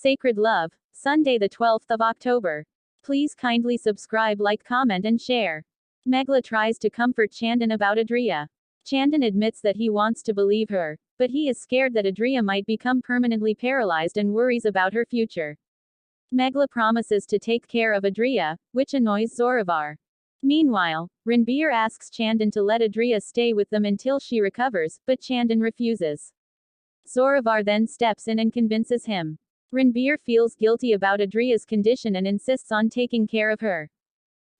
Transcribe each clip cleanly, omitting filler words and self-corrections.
Sacred Love, Sunday the 12th of October. Please kindly subscribe, like, comment and share. Meghla tries to comfort Chandan about Adrija. Chandan admits that he wants to believe her, but he is scared that Adrija might become permanently paralyzed and worries about her future. Meghla promises to take care of Adrija, which annoys Zoravar. Meanwhile, Ranbir asks Chandan to let Adrija stay with them until she recovers, but Chandan refuses. Zoravar then steps in and convinces him. Ranbir feels guilty about Adrija's condition and insists on taking care of her.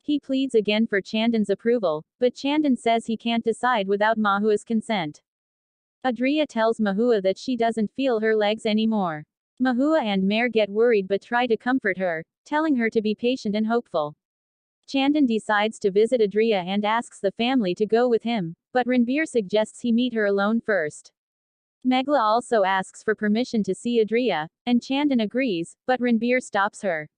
He pleads again for Chandan's approval, but Chandan says he can't decide without Mahua's consent. Adrija tells Mahua that she doesn't feel her legs anymore. Mahua and Mare get worried but try to comfort her, telling her to be patient and hopeful. Chandan decides to visit Adrija and asks the family to go with him, but Ranbir suggests he meet her alone first. Meghla also asks for permission to see Adrija, and Chandan agrees, but Ranbir stops her.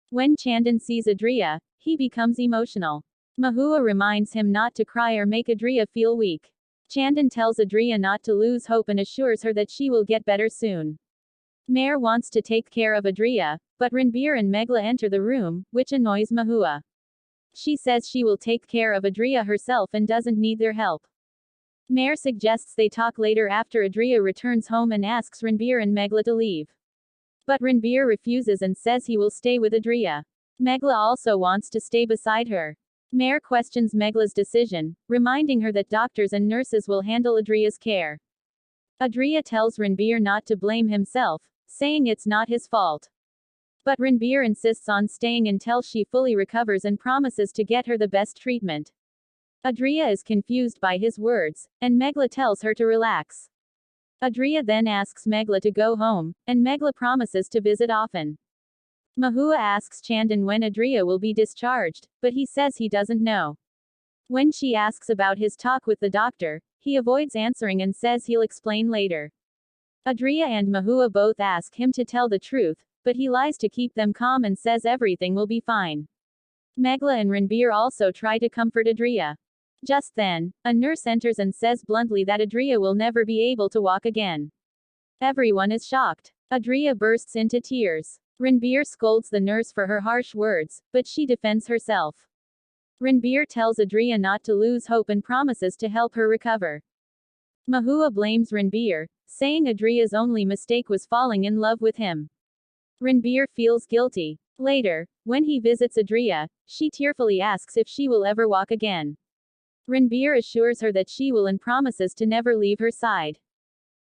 When Chandan sees Adrija, he becomes emotional. Mahua reminds him not to cry or make Adrija feel weak. Chandan tells Adrija not to lose hope and assures her that she will get better soon. Mare wants to take care of Adrija, but Ranbir and Meghla enter the room, which annoys Mahua. She says she will take care of Adrija herself and doesn't need their help. Mare suggests they talk later after Adrija returns home and asks Ranbir and Meghla to leave. But Ranbir refuses and says he will stay with Adrija. Meghla also wants to stay beside her. Mare questions Meghla's decision, reminding her that doctors and nurses will handle Adrija's care. Adrija tells Ranbir not to blame himself, saying it's not his fault. But Ranbir insists on staying until she fully recovers and promises to get her the best treatment. Adrija is confused by his words, and Meghla tells her to relax. Adrija then asks Meghla to go home, and Meghla promises to visit often. Mahua asks Chandan when Adrija will be discharged, but he says he doesn't know. When she asks about his talk with the doctor, he avoids answering and says he'll explain later. Adrija and Mahua both ask him to tell the truth, but he lies to keep them calm and says everything will be fine. Meghla and Ranbir also try to comfort Adrija. Just then, a nurse enters and says bluntly that Adrija will never be able to walk again. Everyone is shocked. Adrija bursts into tears. Ranbir scolds the nurse for her harsh words, but she defends herself. Ranbir tells Adrija not to lose hope and promises to help her recover. Mahua blames Ranbir, saying Adrija's only mistake was falling in love with him. Ranbir feels guilty. Later, when he visits Adrija, she tearfully asks if she will ever walk again. Ranbir assures her that she will and promises to never leave her side.